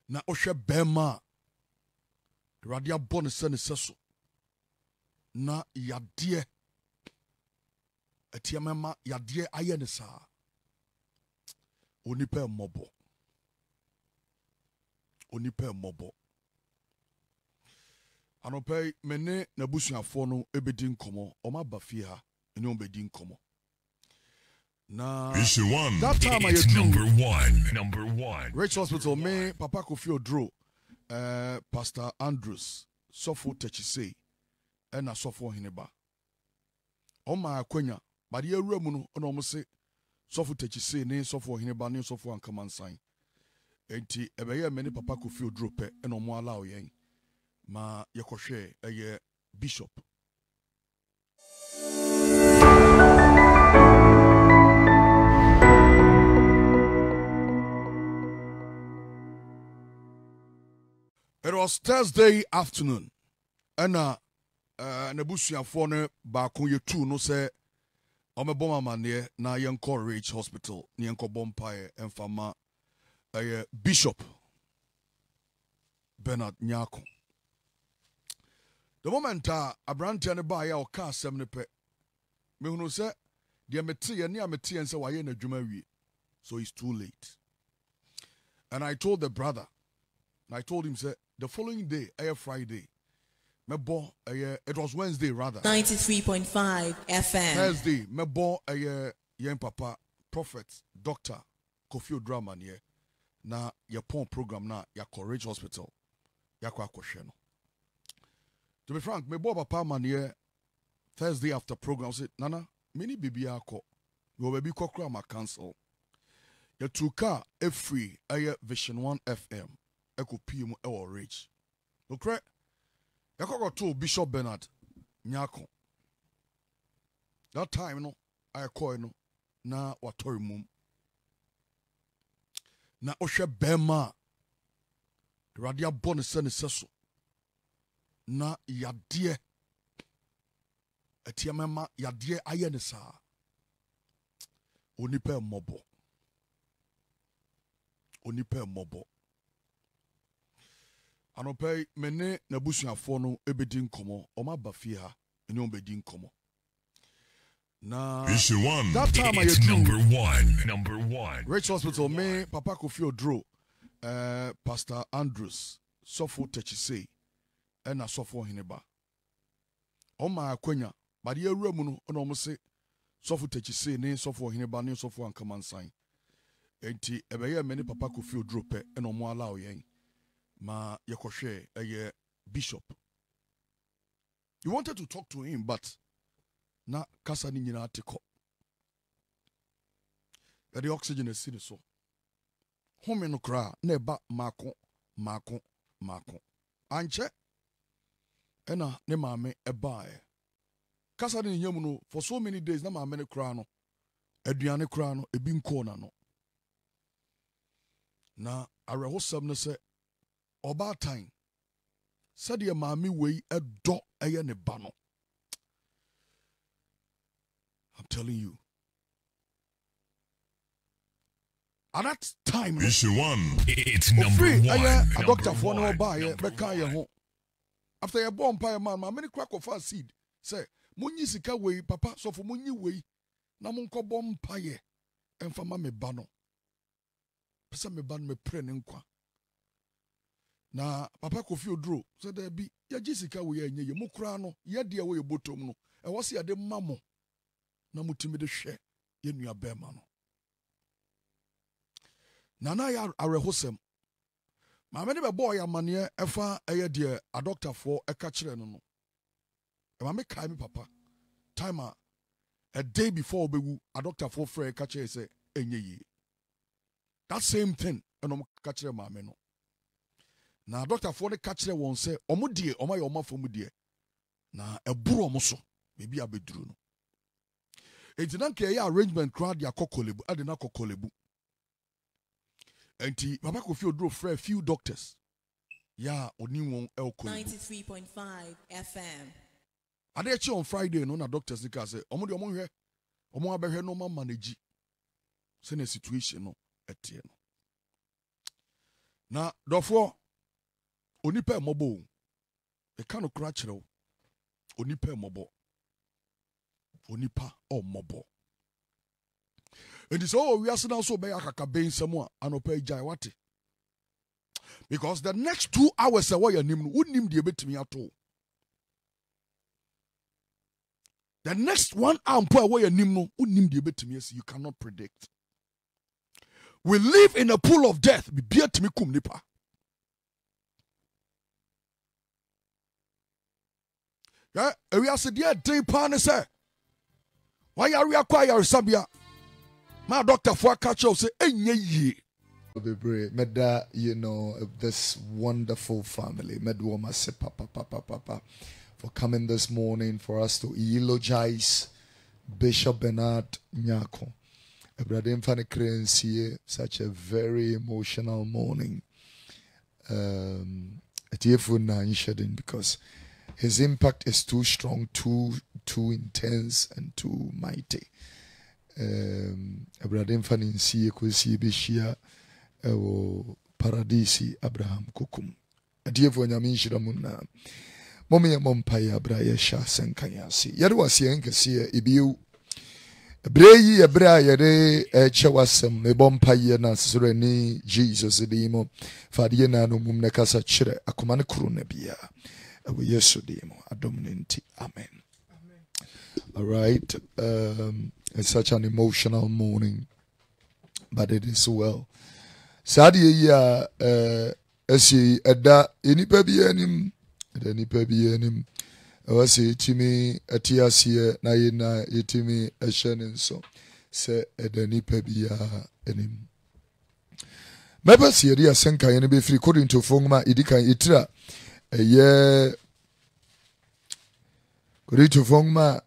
na ohwe bema Awurade abɔ ne sɛ ne sɛ so na yadeɛ atiamama yadeɛ ayɛ ne saa onipa mmɔbɔ anɔpɛ mene n'abusuafoɔ no ebedi nkɔmɔ ɔma ba fie ha ɛne ɔmo bedi nkɔmɔ na that time I number one Rich Hospital me Papa Kofi Oduro Pastor Andrews Sofo Techise ɛna Sofo Hineba ɔma akwanya but ye awura mu no ɔna ɔmo se Sofo Techise ne Sofo Hineba ne Sofo Ankamansan enti ɛbɛyɛ me ne Papa Kofi Oduro pɛ ɛna ɔmo allow yɛn ma yɛkɔhwɛ ɛyɛ Bishop It was Thursday afternoon and n'abusuafoɔ no baako yɛtu no sɛ ɔmɛbɔ amanneɛ na yɛnkɔ Rich Hospital na yɛnkɔbɔ mpaeɛ ɛmfama ɛyɛ Bishop Bernard Nyako. The moment aberanteɛ no baeɛ a ɔka asɛm no pɛ mehunu sɛ deɛ meteɛ ne a meteɛ sɛ wayɛ n'adwuma awie so it's too late. And I told the brother, and I told him, say, the following day, Friday, it was Wednesday rather. 93.5 FM. Thursday, yen papa, prophet, doctor, Kofi Oduro Amanneɛ, na pon program na Rich Hospital, Akohwɛ. To be frank, papa Amanneɛ Thursday after program, I said, Nana, many baby ako, your baby kokra ma cancel. Yatuka free Vision 1 FM. Eko PM ewo Rich. Okre. Yako to Bishop Bernard Nyako. That time no I call no na watori mum. Na ohwe bema. Awurade abɔ ne sɛ ne sɛ so. Na yadeɛ atiamama yadeɛ ayɛ ne saa. Onipa mmɔbɔ. Anɔpɛ mene n'abusuafoɔ no ebedi nkɔmɔ ɔma ba fie ha ɛne ɔmo bedi nkɔmɔ na that time I number one Rich Hospital me Papa Kofi Oduro Pastor Andrews Sofo Techise ɛna Sofo Hineba ɔma akwanya but ye awura mu no ɔna ɔmo se Sofo Techise ne Sofo Hineba ne Sofo Ankamansan enti ɛbɛyɛ me ne Papa Kofi Oduro pɛ ɛna ɔmo allow yɛn ma yɛkɔhwɛ ɛyɛ Bishop. You wanted to talk to him but na kasa ni nyina te kɔ. The oxygen is sitting so. Home no kra na ɛba mako. Anche ɛna ne maame ɛbaeɛ. Kasa ni nyam no for so many days na maame ne kra no. Aduane kra no ebi nkɔ na no. Na arehosam no sɛ Obatan said your mammy way a dog a ne bano. I'm telling you. At that time, it's number one. A doctor for no buy Bekaya home. After a bomb pie man, my many crack of our seed. Say, Munyi sika way, papa, so for Munyi way. Namunko bomb pie and for mammy bano. Pesa me ban me prenenkwa. Na Papa Kofi Oduro said there be ya Jessica we ye ye mukra no ye de we botom no e wo se ya de mamo na mutimi de hwe ye nua bema no na ya arehosem ma me de be boy amane efa eye de a doctor for e ka kire no no e ma me kai me papa time a day before obewu a doctor for free ka kire say enye yi that same thing eno ka kire ma me no. Na doctor for the catcher won't say, Omudie, Oma Oma Fomudie. Na a buro moso, maybe a bedroom. It didn't care arrangement crowd ya kokolebu, I did not kokolebu. And Papa Kofi Oduro for a few doctors. Ya, Oniwon Elko. 93.5 FM. I did on Friday, no, doctors, the say, Omudi Omo here, Omo Abehe no man manage. Send a situation, no, at Na dofo onipa mobo. E kanu kura kyerɛw. Onipa mobo. Onipa o mobo. And so we are now so by akakabe nsɛm a anopa gyae wate. Because the next 2 hours away your name wouldn't be betimi ato. The next 1 hour away your name no wouldn't be betimi, you cannot predict. We live in a pool of death. Be beer to me kum nipa. Yeah, we are said yeah, day pan say. Why are we acquire Sabia? My doctor for catch us say enye ye. Be brave. Meda, you know, this wonderful family. Medwoma say papa for coming this morning for us to eulogize Bishop Bernard Nyako. Such a very emotional morning. Because his impact is too strong, too intense, and too mighty. Paradisi Abraham Kukum. Adievo Nyamishira Muna. Mommy Mompaya Braya Sha Senkayasi. Yadwasi Enkasia Ibiu. Breyi ebra yere chewasem me bompa ye na sreni Jesus dimo fadie na no mum ne kasa kire akoma ne kru na bia we yesu dimo adomnenti amen. All right, it's such an emotional morning, but it is well. Sadie ya esi eda enipa bi anim Wasi timi atiasiye na yena yetimi eshenenso se edani pebia enim. Meba siyeri asenka yene be free Korinto fongma idika itira eye Korinto fongma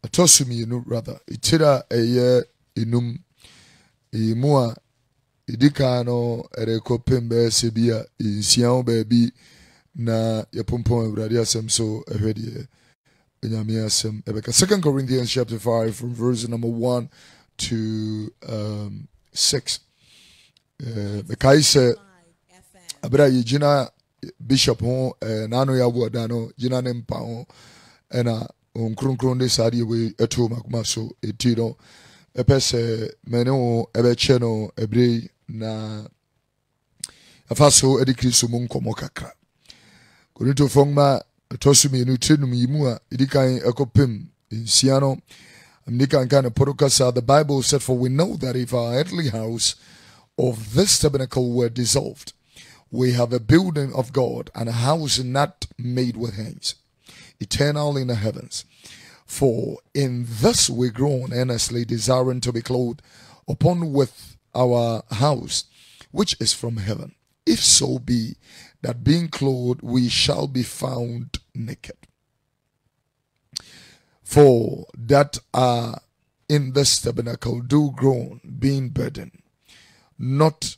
atosumi no rather itira eye inum imua idika no erekopembe sebia insian baby na yapompon Awurade asem so ehwede enyame asem ebeka 2 Corinthians chapter 5 from verse number 1 to 6. Bekai se abra yigina bishop ho nano ya boda no gina ne mpa ho na onkronkron de sade we eto makoma so etiro epese mene ho ebeche no ebre na afaso edi Kristo mu nkomo kakra. Korinto fongma tosumi no trenum yimu a idikan ekopem insiano amnikan kan podokasa. The Bible said, for we know that if our earthly house of this tabernacle were dissolved, we have a building of God and a house not made with hands, eternal in the heavens. For in this we groan earnestly, desiring to be clothed upon with our house which is from heaven, if so be that being clothed we shall be found naked. For that are in this tabernacle do groan, being burdened, not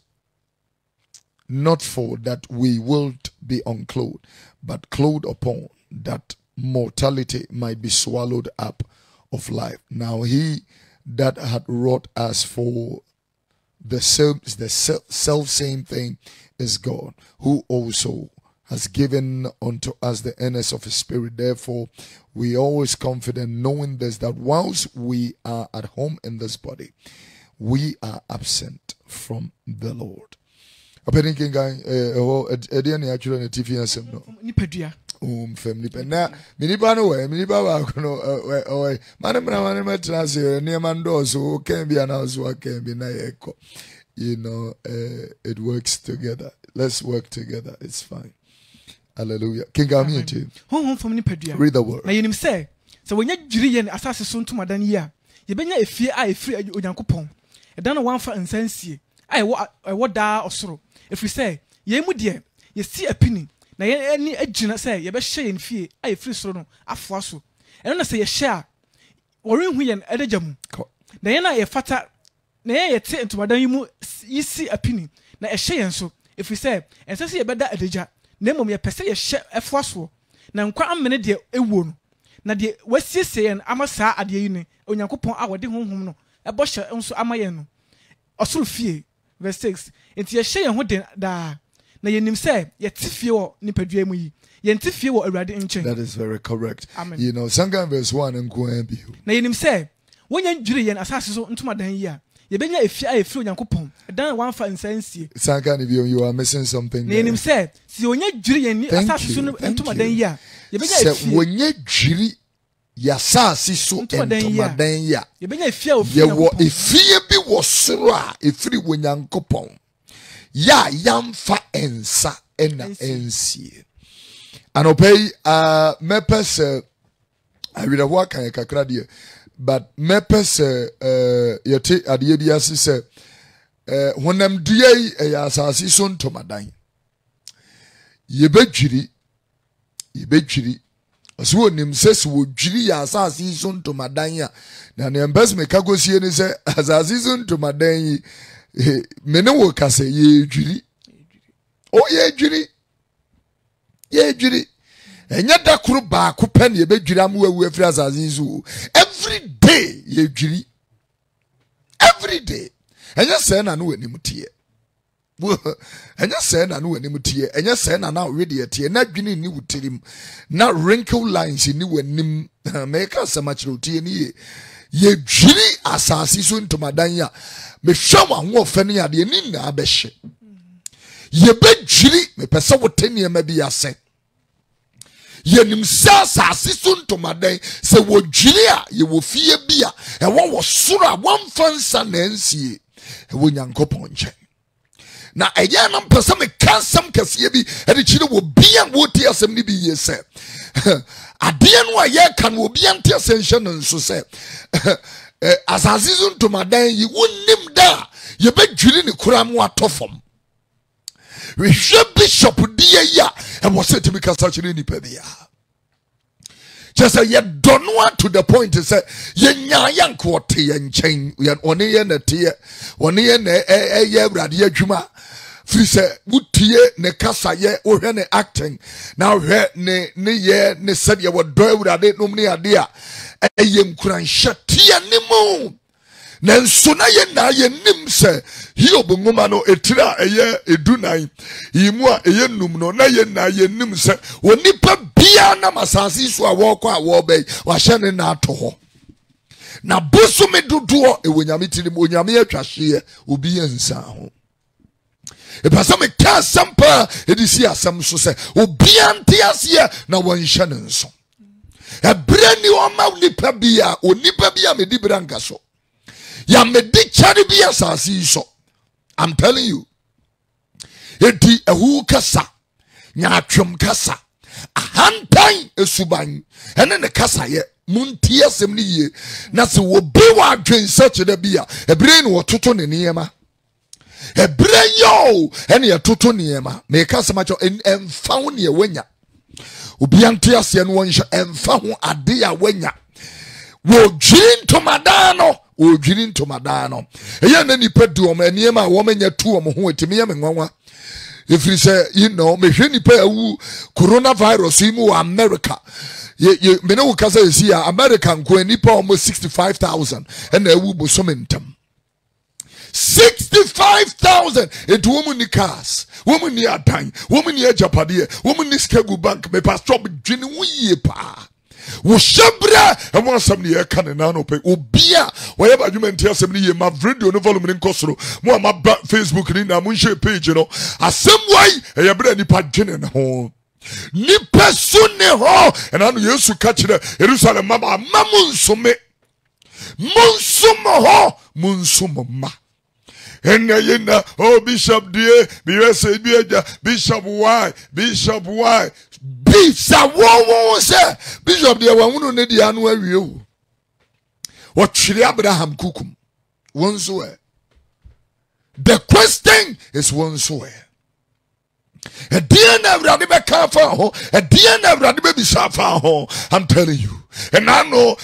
for that we wilt be unclothed, but clothed upon, that mortality might be swallowed up of life. Now he that had wrought us for the self same thing is God, who also has given unto us the earnest of his spirit. Therefore, we always confident, knowing this, that whilst we are at home in this body, we are absent from the Lord. Family na minipa no we minipa ba no manema transe niamando so can be an also can be na yeko. You know, it works together. Let's work together. It's fine. Hallelujah. King Amity. Read the word. Na yenim say so when you jiri yen asase so ntoma dan yi a ye benya efie a efiri onyankopon e dan no wanfa nsansie a e wo da osoro if we say ye mu de ye si apini na ye ani agina say ye be hye yen fie a efiri soro no afoa so eno na say ye hye a worenhu yen edagya mu na ye na ye fata na ye te ntoma dan yi mu yisi apini na e hye yen so if we say ense ye beda edagya na mom ye pese ye hye afoa so na nkwa amene de ewuo no na de wasiesie yen amasa ade yi ne onyankopon a wode honhom no ebo hye nso amaye no osoro fie verse 6 enti ye hye ho den da na yenim se ye tifie wo nipadua mu yi ye ntifie wo awurade nchen. That is very correct. Amen. You know, Sangan verse 1 and go and be. Na yenim se wonya ndwiri yen asase so ntomadan yi a ye benya efie a efiri onyankopon dan wan fa nsansie. Sangan, if you are missing something. Na yenim se si wonya ndwiri yen asase so ntomadan yi a ye benya efie. Se wonya ndwiri ya asase so ntomadan ya. Ye benya efie o ye wo efie bi wo soro a efiri onyankopon. Ya yamfa ensa ena ensie. Anopei mepes I read a work kan kakra de but mepes yete ade bi ase se honam due ya asase so ntomadan ye bedwiri aso onim sese wo dwiri ya asase so ntomadan ya na ne mbes me kagosie ni se asase so ntomadan yi mene wo kase ye dwiri o ye dwiri enya da kuru ba ko pen ye bedwiri am wawu afri asase so every day ye dwiri every day enya se na no wanim tie enya se na no wanim tie enya se na na we de tie na dwini ni wutirim na wrinkle lines ni wanim make asama tie ni ye dwiri asase so ntomadan ya me hwa wo fe ne ade ni na abehye ye bedwiri me pese wotenie ma bi ase ye nim asase so ntomadan se wo dwiri a ye wo fie bi a e wo soro a wonfansa na nsie e wo nyankopon nche na eya na pese me kansam kase bi e de chire wo bia wo tie asem ni bi ye se ade no a ye kan wo bia ntie asenshe no nso se asase so ntomadan yi wonnim da ye bedwiri ne kuram atofom we bishop die ya e wo se timi kasa chire ni pebia just say ye don't want to the point to say ye nya yanko te ye nchen ye one ye na te one ye na ye awrade adwuma free say wutie ne kasa ye wo hwe ne acting na hwe ne ye ne said ye wo do awrade nom ne ade a eye nkuranhye te ne mu nanso na ye nim se Hiob ngoma no etira eye edunan yimu a eye num no na ye nim se onipa bia na masasi so a wo kwa wo be wa hye ne na ato ho na bosu me dodo e wonyame tirim onyame atwahye obi ensa ho e pasa me ka sampa edisi asam so se obi ante ase na wonhye ne nso e bre ni o ma onipa bia me di branka so ya me di chari bia asasi so. I'm telling you. Eti ehu kasa nya atwem kasa ahantan esuban ene ne kasa ye muntie asem ni ye na se wo be wa adwen search da bia ebre ne wototo ne niema ebre yo ene ye toto niema me kasa macho emfa ho ne wanya obi ante ase no wonhye emfa ho ade ya wanya wo dwiri ntomadano odwiri ntomadano eye na nipa du o maniema wo menya tu o mo ho etimi ye menwanwa efiri se you know me hwe nipa awu coronavirus yi mu America ye me no kasa esi ya America nko nipa almost 65,000 and awu bosomentam 65,000 et woman ni cars woman ni adan woman ni ajapade woman ni skegu bank me pastor dwene wo yie pa wo shabra e won asam ne ka ne na no pe obia wo ye badwumenti asam ne ye ma video no volume ni nkosoro mo ma Facebook ni na mo share page no asam wai e ye bra nipa dwene ne ho nipa su ne ho e na no Yesu ka kire Jerusalem mama mamunsume munsumo ho munsumo ma yena oh bishop die BSA bieja bishop why bishop wo say bishop die wa hunu ne dia no awie o wo twire Abraham kukum wonso e the question is wonso e dia na awrade be ka fa ho dia na awrade be bisa fa ho. I'm telling you. And I know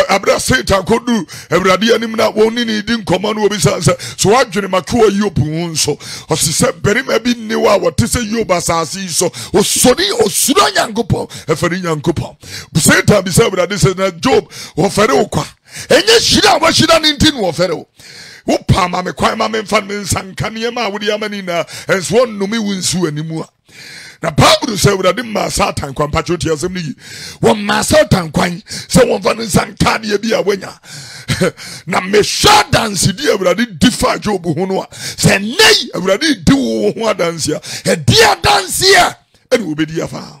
Abra Satan could do awrade anim na woni ni di nkomo no obisa so adwene makoa Yobu so o se se beri ma bi ni wa what say Yobu asasi so o sori o suro nyankopon efari nyankopon Satan bisa awrade say na Job o fere okwa enye shira wa shira ni ntin wo fere o Wopa ma me kwan ma me mfa me nsanka ne ma wo de amani na enso no me wunsu animu a na Bible say we dey ma Satan kwan patriotic asem ni wo ma Satan kwan say won fa nsanka ne bi a wanya na me sha dance di awurade difa Job ho no a say nei awurade di wo ho dance a e dia dance a e wo be di afa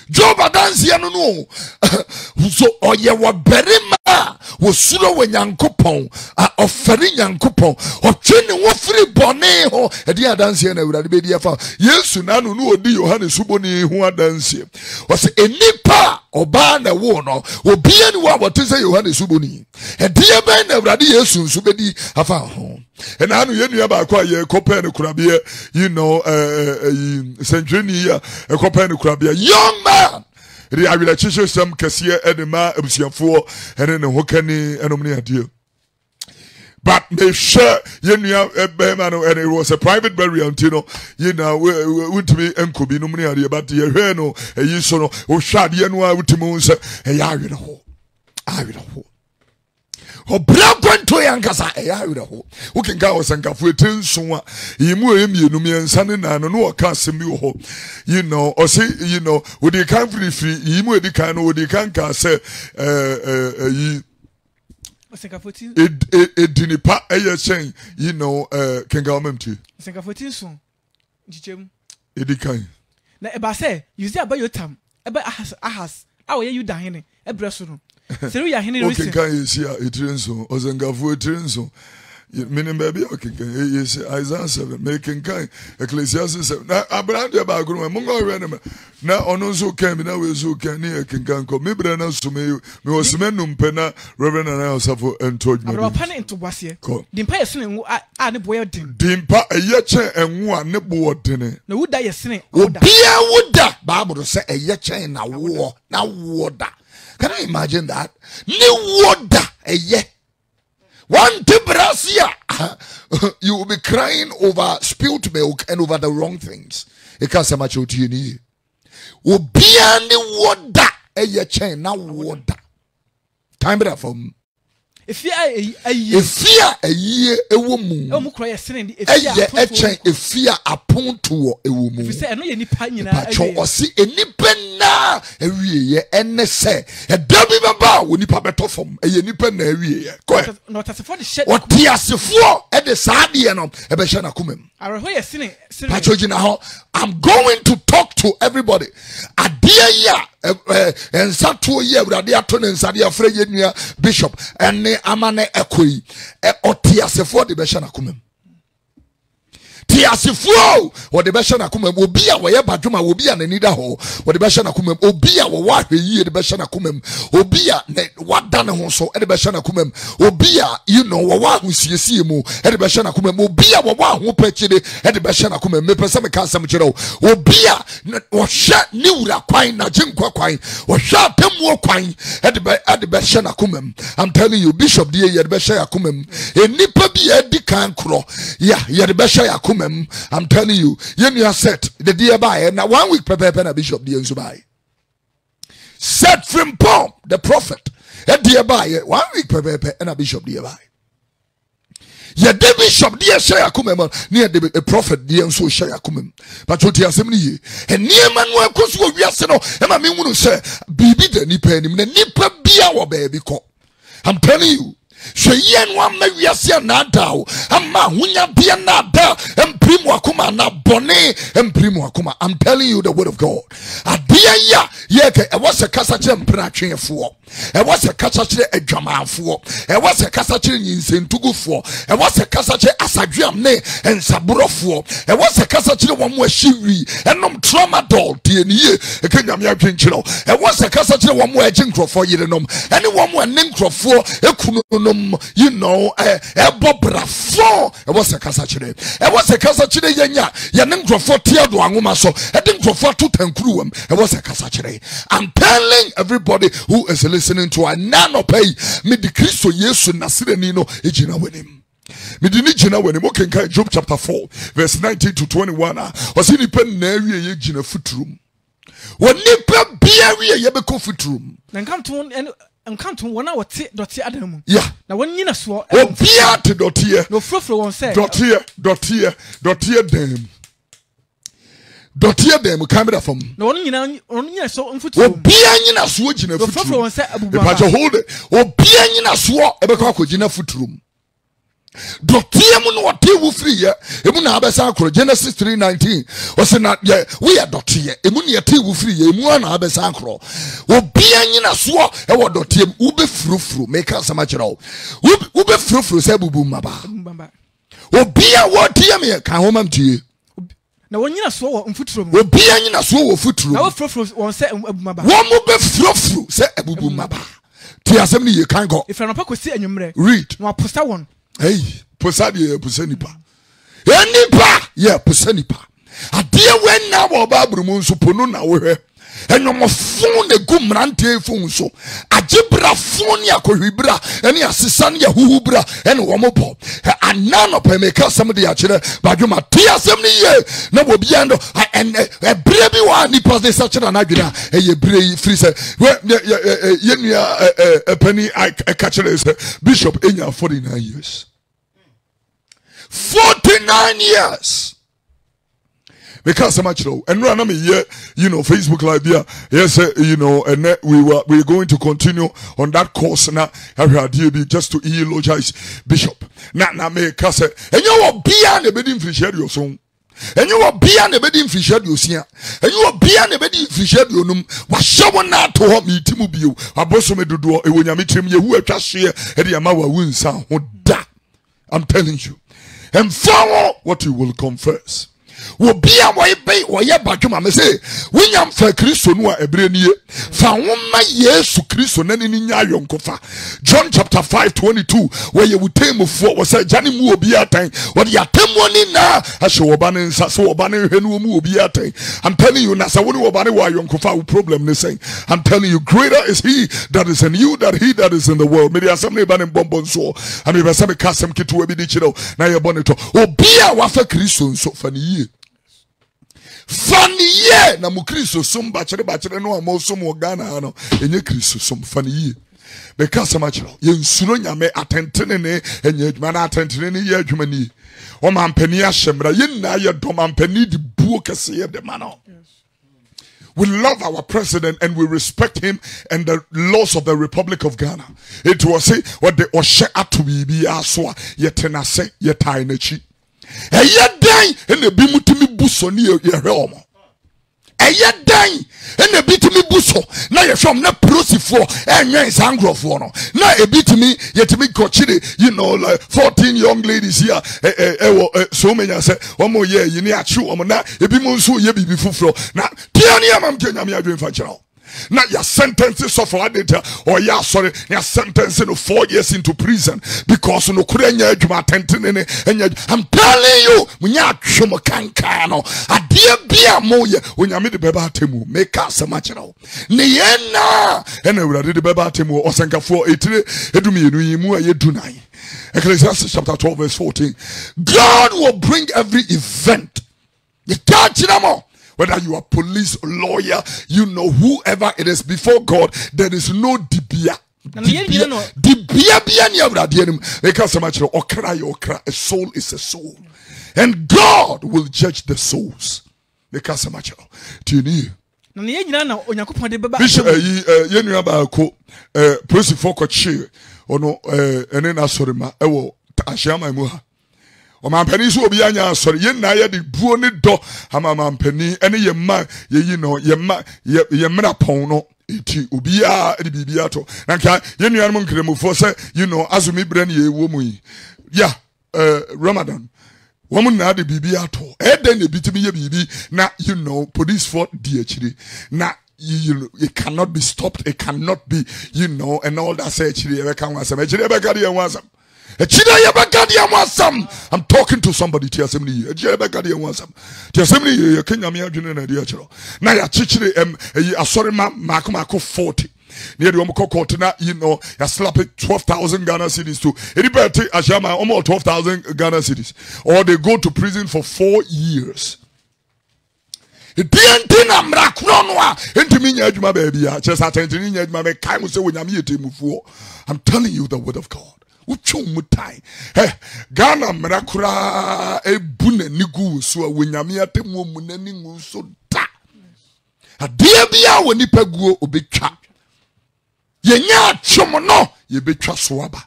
Job dance ya no so oye wo berima wo suro wo Nyankopon a ofere Nyankopon otwe ne wo firi bone ho e dia dance na awurade be di afa Yesu na no odi Yohane suboni ho dance o se enipa oba na wo no obia ni wa wote se Yohane suboni e dia ben na awurade Yesu nso be di afa ho and I know you about a copper and crabia, you know, Century, a copper and crabia, young man. I will teach you some cassia edema, ebusian for, and then a hokani and omnia deal. But make sure you know, and it was a private burial, you know, would be and be nominated, but the Reno, a Yisono, or Shadianua, Utimus, a Yarino. I will. Obra kwanto yankasa eya wiraho ukenga osankafu etinso yimu emienu miensane na no ka asemi ho you know o say you know we dey kan free yimu edikan no we dey kan ka say yi osankafu tin edinipa eye chen you know kenga omemti osankafu tinso njichem edikan na eba say you see abayotam eba ahas awoye you dan hene ebreso no Seru ya hini reason. Okay, can you see Etrinso, Ozengafu Etrinso? Meaning, baby, okay, you see Isaiah 7, making kind, Ecclesiastes 7. Now, I brought you about Gruma, Mungo Renema. Now, on also came, now we so can near King Kanko. Maybe then else to me was Menum Pena, Reverend and I also and told me. I'm penning to Wasia. Dimpa is sinning, I the boy din. Dimpa a yeche and one nibble dinner. No, would die a sinning. Would be a wood that Bible say a yeche and a war, now water. Can you imagine that? New water, yeah. One Tibrasia, you will be crying over spilt milk and over the wrong things. It can't say much to you. Will be any water, a chain, now water. Time better from. If you a year, a woman, oh, cry a sin, if fear upon to a woman. If you say, I know any pine, or see any penna, a year, and say, a dubby baba, when you pop it from a nipen every year. Not as a funny shit. What tears the floor at the Sadian, a Bashana Kumem. I require sinning. I'm going to talk to everybody. A dear year, and Satu year, Radiaton and Sadia Freya Bishop, and Amane Ekui, Otias for the Bashana Kumem. Tiasifo or the Bashana Kumem will be away, Baduma will be an Anida Ho, or the Bashana Kumem, Obia, what we year the Bashana Kumem, Obia, what done also at the Bashana Kumem, Obia, you know, what we see mu at the Bashana Kumem, Obia, what who petched at the Bashana Kumem, Mepasama Casamchero, Obia, or shot Nura Quine, Najimqua Quine, or shot them more quine at the Bashana Kumem. I'm telling you, Bishop dear, the Bashaya Kumem, a nipper be a decan crow, yeah, the Bashaya Kumem. I'm telling you, you set the dear by now 1 week prepare pen a bishop the Zubai. Set from Paul, the prophet, a dear by 1 week prepare pen a bishop dear by. Yeah, the bishop dear Shaya Kumem near the prophet dear so Shaya Kumem. But what you assembly and near man where cause we are saying, and I mean, when you say, Bibi the Nipen, the Nipper be our baby call. I'm telling you. Sheyen wa mewiase na dao ama hunya bia na da emprimu akuma na bone emprimu akuma. I'm telling you the word of God. Adia ya yeke e was a kasa kire mpratwefo e was a kasa kire adwamanfo e was a kasa kire nyinsentugufo e was a kasa kire asadwam ne ensaborofo e was a kasa kire wo mo ahyiwi enom tramadol tie niye e kanyam ya twenkyiro e was a kasa kire wo mo agyenkrofo yerenom ene wo mo nenkrofo ekunu you know, Bobrafo, it was a Casachide. It was a Casachide Yenya, Yanengrofo Tiado Angumaso, I think Grofo to Tenkruum, it was a Casachide. I'm telling everybody who is listening to a nano pay, me the Christo Yesu Nasirenino, Ejina with him. Midinijina when Mokenka Job chapter 4, verse 19 to 21, was in the pen area Yejina footroom. When Nipper be area Yabeko footroom. Then come to one and enkanto wona wote dɔte adam mu yeah na wɔn nyina so obia te dɔteɛ no frofro wɔn sɛ dɔteɛ dem camera from na wɔn nyina so mfuturo obia nyina so gyina futuro frofro wɔn sɛ abubu ba hold it obia nyina so ɛbɛkɔ akɔgyina futuro mu dɔteɛ mu no wɔte wo free yɛ emu na abɛsa akoro Genesis 3:19 ɔsɛ na we are dɔteɛ emu ne yɛte wo free yɛ emu na abɛsa akoro obia nyina so ɛwɔ dɔteɛ mu wobɛfurufuru make asɛm akyerɛ wo wobɛfurufuru sɛ bubu maba obia wɔteɛ me ka ho mam tie na wɔn nyina so wɔ mfuturo mu obia nyina so wɔ futuro na wɔfurufuru wɔn sɛ abubu maba wɔn mo bɛfurufuru sɛ abubu maba tie asɛm ne yɛ kan kɔ ifra no pa kɔsi anwummerɛ read na waposa wɔn hey posa de posa nipa yeah posa nipa adeɛ wɛn na wɔ Bible mu nso pono na wɔhwɛ ɛnwomfo ne gu mrante fon so agyebra fon ne akɔhwibra ɛne asesa ne yahuhubra ɛne wɔn bɔ ana no pɛ me ka sɛm de akyerɛ badwuma te asɛm ne ye na wɔ bia ndo ɛbrɛ bi wɔ nipa de sa kyerɛ na adwena ɛyɛ brɛ yi firi sɛ yɛnua ɛpani ɛka kyerɛ sɛ bishop enya 49 years 49 years because so much low and run here Facebook live here yes and we're going to continue on that course now just to eulogize Bishop na me kase and you will be an ebedi free your song and you will be an ebedi free your sia and you will be an ebedi free your num was showing na to home timu bio aboso me dodo e wonya metrim ye hu atwa hye e de ama wa wunsa ho da I'm telling you and follow what you will confess wo bia wo ye badwuma me say winyam fa Kristo no a ebre nie fa woma Yesu Kristo nani ni nya yonkofa John chapter 5:22 where you temufo wo say jane mu obi atan wo de atemu ni na ahye wo ba ne nsa so wo ba ne hwe no mu obi atan I'm telling you na sa wo ne wo ba ne wa yonkofa wo problem ne say I'm telling you greater is he that is in you than he that is in the world me asem ne ba ne bombon so ami be say me kasem kitu bi di chiro na ye boneto obi a wa fa Kristo nso fa ne yie Funny ye na mu Kristo som bachere no amo som wo Ghana no enye Kristo som funny ye because so much ye nsuro nyame atentene ne enye adwuma na atentene ne ye adwuma ni o mampani ahyemra ye na ye do mampani di buo kese ye de mano. We love our president and we respect him and the laws of the Republic of Ghana. It was say what the oshe atu bibi aso ye tenase ye tai nachi eye dan ene bi mutimi buso ni ye hwe omo eye dan ene bitimi buso na ye hwom na prosifo enwen sangrofo no na ebitimi yetimi kochire like 14 young ladies here so many say omo ye yini achi omo na ebi mo nso ye bibi fufuro na tia ni amam kenya me adwen fa kira now your sentences of data or your your sentence no 4 years into prison because no kurenya adwuma tentene I'm telling you munya atwomo kankano ade bia moye onyame de beba atemu make us machero ne ye na ena urade de beba atemu osenkafo etire edumienu yimu ayedunan Ecclesiastes chapter 12 verse 14 God will bring every event you catch them. Whether you are police, lawyer, whoever it is before God, there is no dibia. Dibia because so much okra, a soul is a soul. And God will judge the souls. Because so much. Do you know? Bishop, you about Prosifor Kochi, or no, and then I saw him. I will Ashama Muha. O mampani so obi anya asori ye na ye de buo ne do ama mampani ene ye ma ye ye mra pon no eti obi a de bibia to na nka ye nuanom nkremufo se azumi bre ne ye wo mu yi ya Ramadan woman na de bibia to e den ne bitimi ye bibi na police for di achiri na it cannot be stopped, it cannot be and all that say achiri e kan wasam achiri e be ka de wasam. I'm talking to somebody. Sorry, Marco 40. Near the Omco, you slap it 12,000 Ghana cedis to anybody, Ashama, almost 12,000 Ghana cedis, or they go to prison for 4 years. Diantina Mrakronoa, Intiminia Juma baby, just attending my kind say when I'm here to move for. I'm telling you the word of God. Mutai. Hey, Ghana Mrakura, a bune nigu, so when Yamia Temu Munening so da. A dear Bia when Nipagu will be trapped. Yenya Chomono, ye be trustwaba.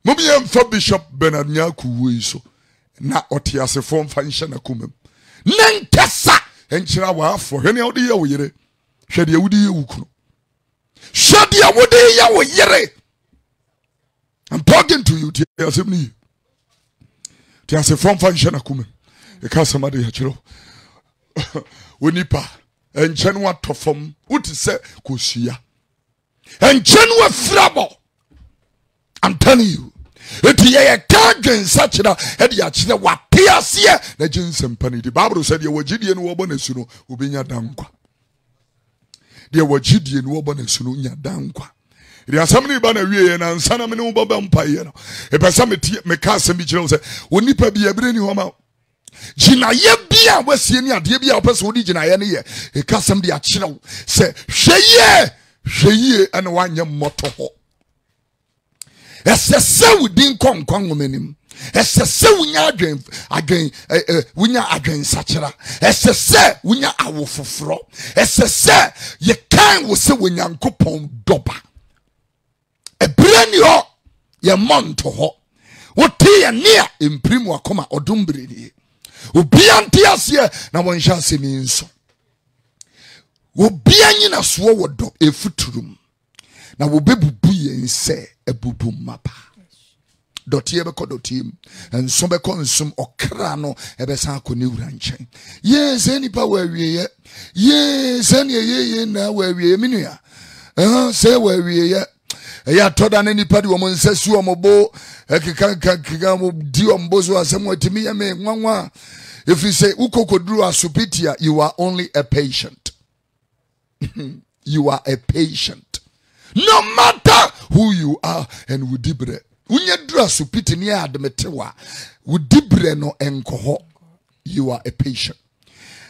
Mobiam for Bishop Bernard Nyaku, so na otiase form function a kumem. Nankasa enchira wa for any odi ya wo yere hwede awudi ya wukuno hwede awudi ya wo yere. I'm talking to you, Tiasemi. Tiase form function akume e ka somebody ya chiro wonipa enchen wa tofom uti se kosia enchen wa frabo. I'm telling you, eti ye kadwen sachira edi ya chire wa piasie na jinsem pani. The Bible said ye wagidie no wobo na suno obenya dankwa. De wagidie no wobo na suno nya dankwa. Ri asamni ba na wie na nsana me no boba mpaye no. E pesa me ka asem bi kire wo se onipa bi ebire ni homa. Jina ye bia wasie ni ade bia opese wo di jina ye ne ye. E ka asem de a kire wo se hweye ana wanye moto ho. Esese wudin konkwan womenim. Esese wunya adwen sachera. Esese wunya awofofro. Esese ye kan wo se Onyankopon doba. Ebrani ho ye monto ho. Wote ye nia imprimu akoma odumbere ni. Obi antiasie na wonsha asemi nso. Obi anyina so wodo efuturum. Na wobebubu ye nse ebubu mapa. Dotie beko dotim enso beko nsum okra no ebesa akoni wura nchen. Yes enipa wa wieye. Yes eni ye na wa wieye minua. Say wa wieye. Ya toda na nipa di wo nsesu omobo ekika mo di ombozo asem watimi ya me nwanwa. If you say ukokoduru asupitia, you are only a patient. You are a patient. No matter who you are and wudibre. Unye dura supiti ni admetewa. Wudibre no enkoho. You are a patient.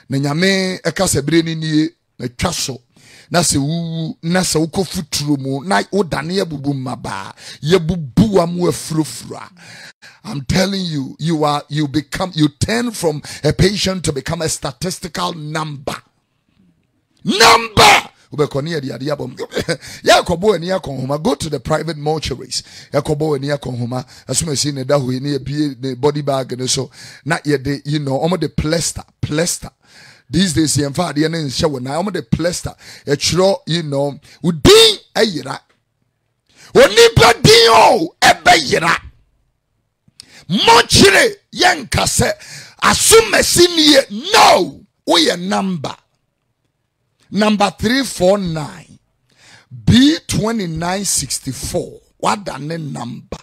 Na nyame ekase breni ni na twaso. Na se wu na se uko futuro mu na odane ye bubu maba. Ye bubu amu efrofra. I'm telling you, you turn from a patient to become a statistical number. Go to the private mortuaries. As soon as you see the body bag and so not yet almost the plaster. These days in fact the end show now almost the plaster. Would be a yera. Onipa dio ebeyera. Mochire yankase asume sinie no we a number. Number 349 B2964. What the number?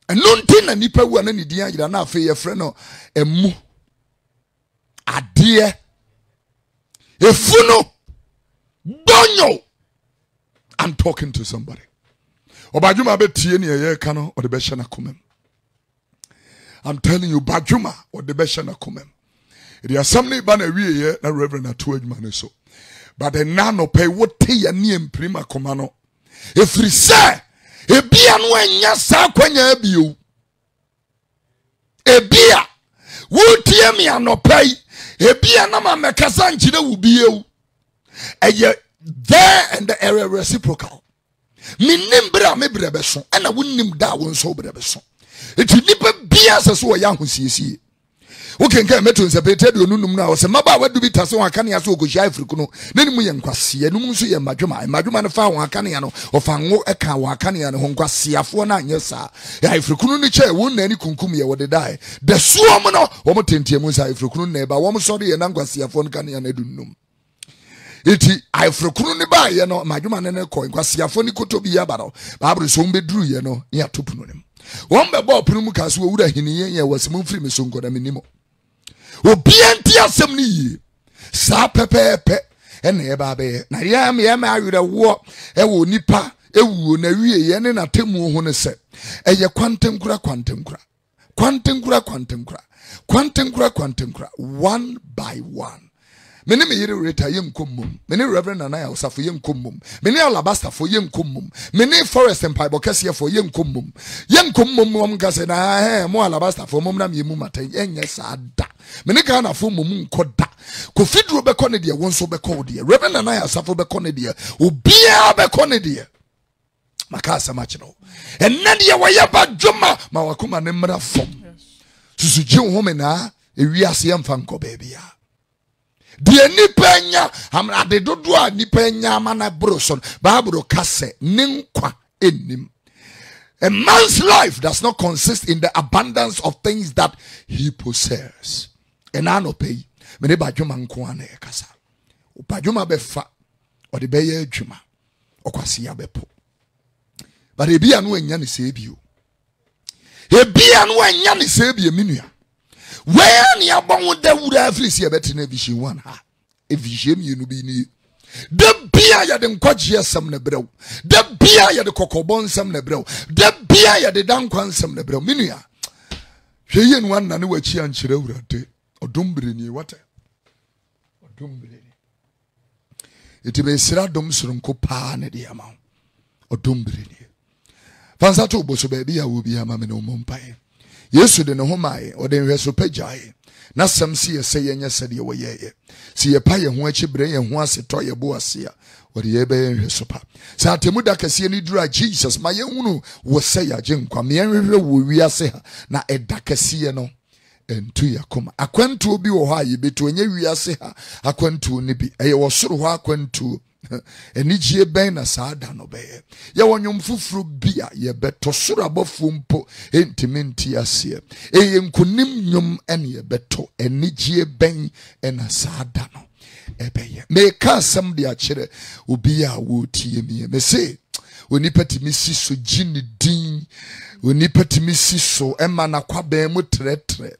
And nunti na nipa wu na nidia yira na afa ye frɛ no emu ade efunu donyo. I'm talking to somebody. Obadwuma betie ne ye ka no o de be hye na komem. I'm telling you badwuma o de be hye na komem. It is something by a year, na Reverend Atuajman so. But the nano pay what tea and near prima comano. If we say, a beer when yasa quenya ebu. A beer would tear me and no pay. A beer nama mekasanchida will be you. And yet there and the area reciprocal. Me nimbra me brebeson, and I wouldn't nim that one so brebeson. It would nip beers as so young who see. Okay, get me to interpret you no was a maba what do be tasso can ya so go shy frikuno then mu yenkwase enum so ye madwuma no fa won akane no ofanwo eka won akane no honkwasiafo na anyesa ya frikuno ni che won na ni kunkum ye wode dai the suom no wo mo tentiemu sa frikuno na ba wo mo so de ye na nkwasiafo no kane na dunum eti frikuno ni ba ye no madwuma ne ko nkwasiafo ni kotobi ya ba no ba so mbeduru ye no ya topuno nim won be bo punu ka so wura hiniye ye wasem mfiri mesonko na menimo obianti asem ni yi sa pepepe ene e ba be na ye ma awere wo e wo nipa ewu na wie ye ne na temu ho ne se eye kwantenkura Kwantenkura one by one. Mene me yere reta yem komum. Mene Reverend Anaya Osafo yem komum. Mene Alabaster for yem komum. Mene Forest Empire Bokesia for yem komum. Yem komum mom kase na mo Alabaster for mom na yemu maten enye sada. Mene kana fo mum koda. Ko fidro be kone de won so be ko de. Reverend Anaya Osafo be kone de. Obia be kone de. Makasa machino. Enne de waye ba dwuma ma wakoma ne mra fom. Susuji wo me na ewiase yemfa nko baby ya. Die nipenya amrade dodo a nipenya mana broson Bible kase ninkwa enim. A man's life does not consist in the abundance of things that he possesses. Enano pay mene badwuma nko ana e kasa. Badwuma befa o de beye adwuma okwase ya bepo. But ebia no anya ne sebio. Ebia no anya ne sebio minua. When you are born with the wood, every see a better vision one ha. A vision you know be ni. The beer ya den kwaji some nebro. The beer ya the cocobon some nebro. The beer ya the dankwan some nebro. Minia. She and one nanu wachi and chirurate. Or dumbrini water. Or dumbrini. It may sira dum surunko pa ne the amount. Or dumbrini. Fansato boso baby I will be a mamma no mumpae. Yesu de no homae o de hweso pagyae na sam si ye sey enya sede ye woyeye si ye pa ye ho achibre ye ho aseto ye bo ase a o de ye be hweso pa sa atemu da kase ni dura Jesus ma ye hunu wo sey agye nkwa me hwehwe wo wiase ha na eda kase no entu yakoma akwantu obi wo ho a ye betu enya wiase ha akwantu ni bi eye wo soro ho akwantu enijie ben na saada no be ye wonwom fufuru bia ye beto soro abofo mpo entimenti ase eye nkunim nwom ene ye beto enijie ben na saada no ebeye me ka sam de akire obi a wo tie mi me se oni patimi si so gini din oni patimi si so ema na kwaben mu tretre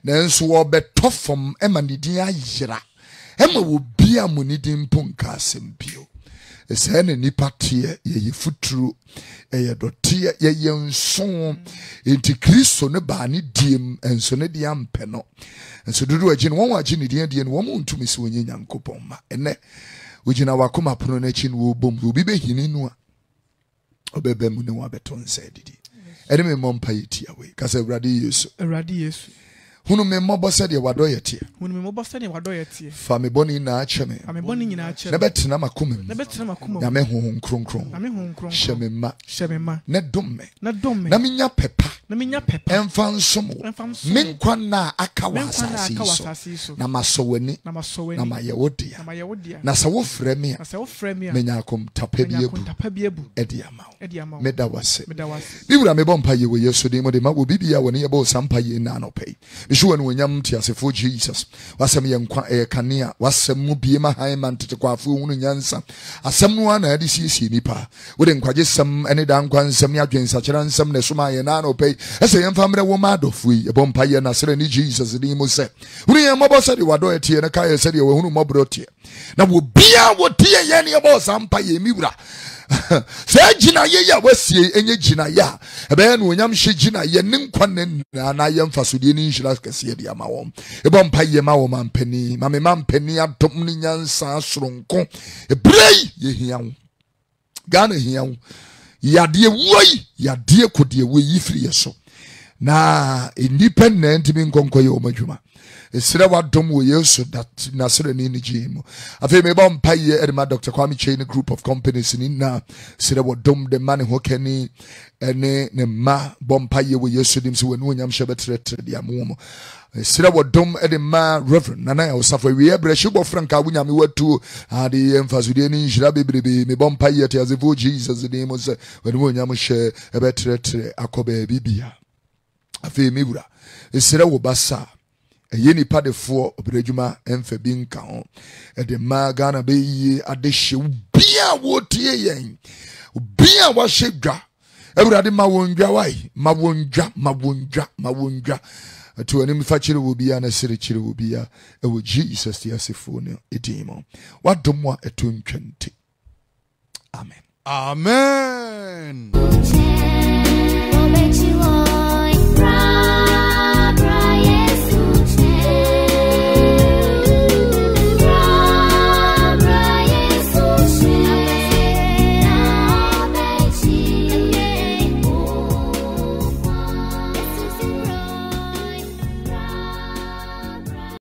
nanso wo beto fom ema ni din ayira ema wo bia monidi mponka asempio ese ne nipatie ye futuru ye dotie ye nson enti Kristo ne ba ne diem enso ne dia mpe no enso dudu agye no won agye ne dia no won ntumi se onye Nyankopon ma ene ogina wakoma pono na chi no wo bom obi behini no a obebe mu ne wa beton se didi ene me mompa yiti awe kasa Awurade Yesu hunu me mobo se de wado yetie fa me boni na acheme na betina makumem na me honhon kronkron hyemema na domme na minya pepa emfa nsomo menkwa na aka wasasi so na masowani na mayewodia na sa wo frɛ me a menya akom tapabiebu ediama meda wase bibura me bompa ye wo Yesu de mo de ma wo bibia woni ye bo sampa ye na no pay Ishuwa no nyam tiasefo Jesus wasem ye nkwa kanea wasem mu biema haiman tete kwafo hunu nyansa asem no na ade siesie nipa wo de nkwaje sem ene da nkwa nsem ya dwen sachera nsem na soma ye na no pay ese ye mfa mre wo ma adofo yi ebompa ye na sere ni Jesus di mu se hunu ye mobo se de wado etie ne ka ye se de wo hunu mobro tie na wo bia wo tie ye ne ye bo sampa ye miwura se gina ye ya wasie enye gina ya ebe no onyam hye gina ye ne nkwa na ye mfasodie ni nhira kase de ama won ebo mpa ye ma wo mampani ma me mampani adom ni nyansa soronko ebrei ye hiawo Ghana hiawo yade woi yade kodie wo yifiri yeso na independent bi nkonko ye o madwuma esira wadom wo Yesu that na sere ni nigimo afi me bom paye edema Dr. Kwame Chain group of companies ni na sira wadom de man ho kani ene ne ma bom paye wo Yesu dim so wonu nyam hyebetre de amomo esira wadom edema Reverend Nana Osafo wi ebreshi bo franka wunyame watu ade emfasudie ni nhira bebrebe me bom paye te azevo Jesus dim so wonu nyam hye ebetre akoba bibia afi me bura esira wo basa yeni padefo obredwuma emfa bi nka ho de ma Ghana be yi adehye bia wotie yen bia wa hyedwa Awurade ma wondwa wai ma wondwa to anim fa kire wo bia na sere kire wo bia e wo Jesus yasefo ne edimo wadomwa etuntwente amen